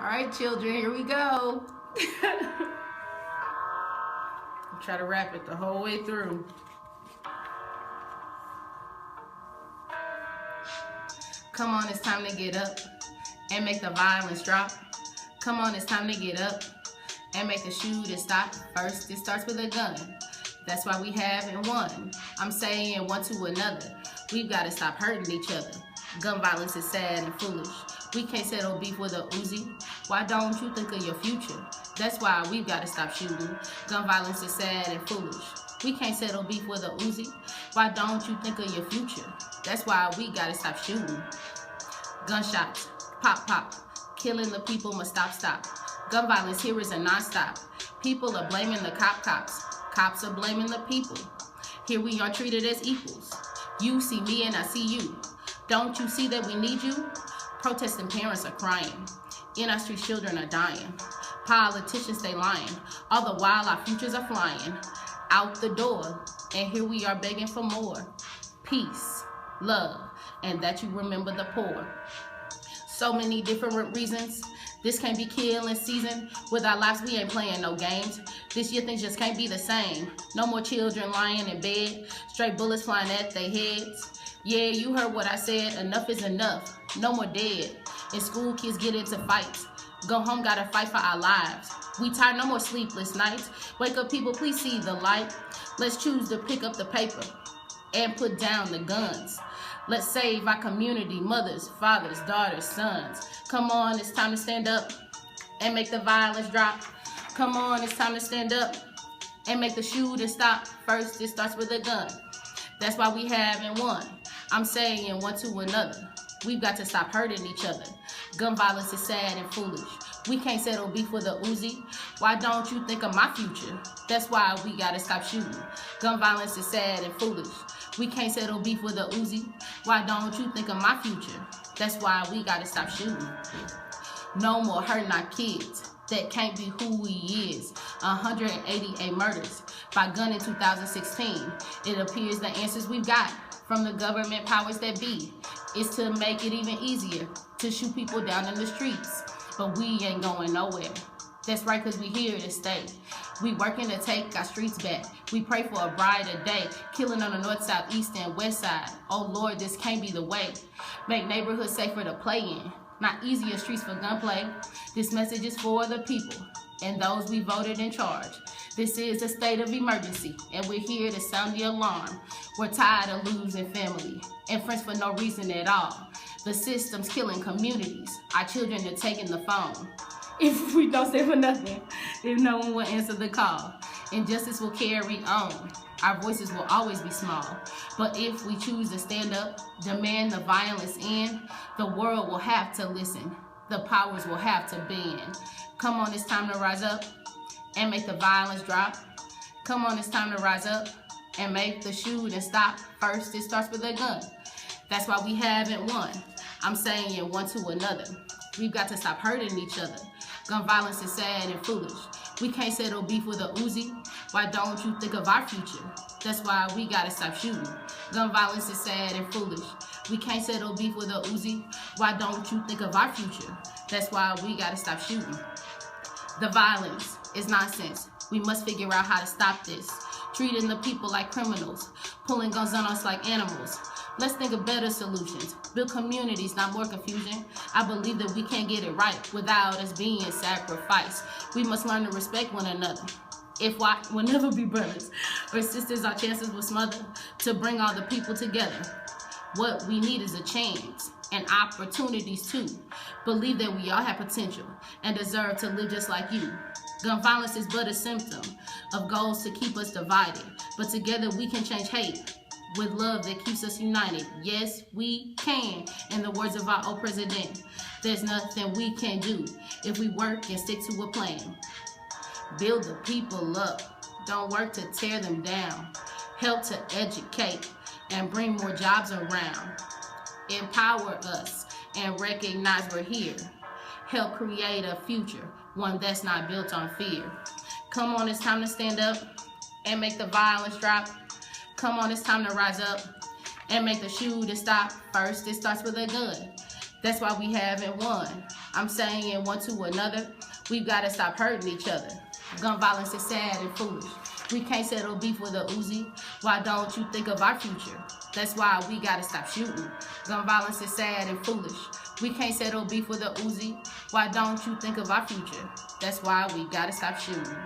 right, children, here we go. Try to wrap it the whole way through. Come on, it's time to get up and make the violence drop. Come on, it's time to get up and make the shooting stop. First, it starts with a gun. That's why we haven't won. I'm saying one to another. We've got to stop hurting each other. Gun violence is sad and foolish. We can't settle beef with a Uzi. Why don't you think of your future? That's why we've got to stop shooting. Gun violence is sad and foolish. We can't settle beef with a Uzi. Why don't you think of your future? That's why we got to stop shooting. Gunshots, pop, pop. Killing the people must stop, stop. Gun violence here is a non-stop. People are blaming the cops. Cops are blaming the people. Here we are treated as equals. You see me and I see you. Don't you see that we need you? Protesting parents are crying. In our streets, children are dying. Politicians stay lying. All the while, our futures are flying out the door. And here we are begging for more. Peace, love, and that you remember the poor. So many different reasons. This can't be killing season. With our lives, we ain't playing no games. This year, things just can't be the same. No more children lying in bed. Straight bullets flying at their heads. Yeah, you heard what I said. Enough is enough. No more dead. In school, kids get into fights. Go home, gotta fight for our lives. We tired, no more sleepless nights. Wake up, people, please see the light. Let's choose to pick up the paper and put down the guns. Let's save our community, mothers, fathers, daughters, sons. Come on, it's time to stand up and make the violence drop. Come on, it's time to stand up and make the shooting stop. First, it starts with a gun. That's why we haven't won. I'm saying one to another. We've got to stop hurting each other. Gun violence is sad and foolish. We can't settle beef with a Uzi. Why don't you think of my future? That's why we gotta stop shooting. Gun violence is sad and foolish. We can't settle beef with a Uzi. Why don't you think of my future? That's why we gotta stop shooting. No more hurting our kids. That can't be who he is. 188 murders by gun in 2016. It appears the answers we've got from the government powers that be is to make it even easier to shoot people down in the streets. But we ain't going nowhere. That's right, because we here to stay. We working to take our streets back. We pray for a brighter day. Killing on the north, south, east, and west side. Oh Lord, this can't be the way. Make neighborhoods safer to play in. Not easier streets for gunplay. This message is for the people and those we voted in charge. This is a state of emergency, and we're here to sound the alarm. We're tired of losing family and friends for no reason at all. The system's killing communities. Our children are taking the phone. If we don't say for nothing, then no one will answer the call. Injustice will carry on. Our voices will always be small. But if we choose to stand up, demand the violence end, the world will have to listen. The powers will have to bend. Come on, it's time to rise up and make the violence drop. Come on, it's time to rise up and make the shooting stop. First, it starts with a gun. That's why we haven't won. I'm saying one to another. We've got to stop hurting each other. Gun violence is sad and foolish. We can't settle beef with a Uzi. Why don't you think of our future? That's why we gotta stop shooting. Gun violence is sad and foolish. We can't settle beef with a Uzi. Why don't you think of our future? That's why we gotta stop shooting. The violence is nonsense. We must figure out how to stop this. Treating the people like criminals. Pulling guns on us like animals. Let's think of better solutions. Build communities, not more confusion. I believe that we can't get it right without us being sacrificed. We must learn to respect one another. If we'll never be brothers or sisters, our chances will smother to bring all the people together. What we need is a chance and opportunities too. Believe that we all have potential and deserve to live just like you. Gun violence is but a symptom of goals to keep us divided. But together we can change hate with love that keeps us united. Yes, we can. In the words of our old president, there's nothing we can do if we work and stick to a plan. Build the people up. Don't work to tear them down. Help to educate and bring more jobs around. Empower us and recognize we're here. Help create a future, one that's not built on fear. Come on, it's time to stand up and make the violence drop. Come on, it's time to rise up and make the shooting stop. First, it starts with a gun. That's why we haven't won. I'm saying one to another, we've got to stop hurting each other. Gun violence is sad and foolish. We can't settle beef with a Uzi. Why don't you think of our future? That's why we gotta stop shooting. Gun violence is sad and foolish. We can't settle beef with a Uzi. Why don't you think of our future? That's why we gotta stop shooting.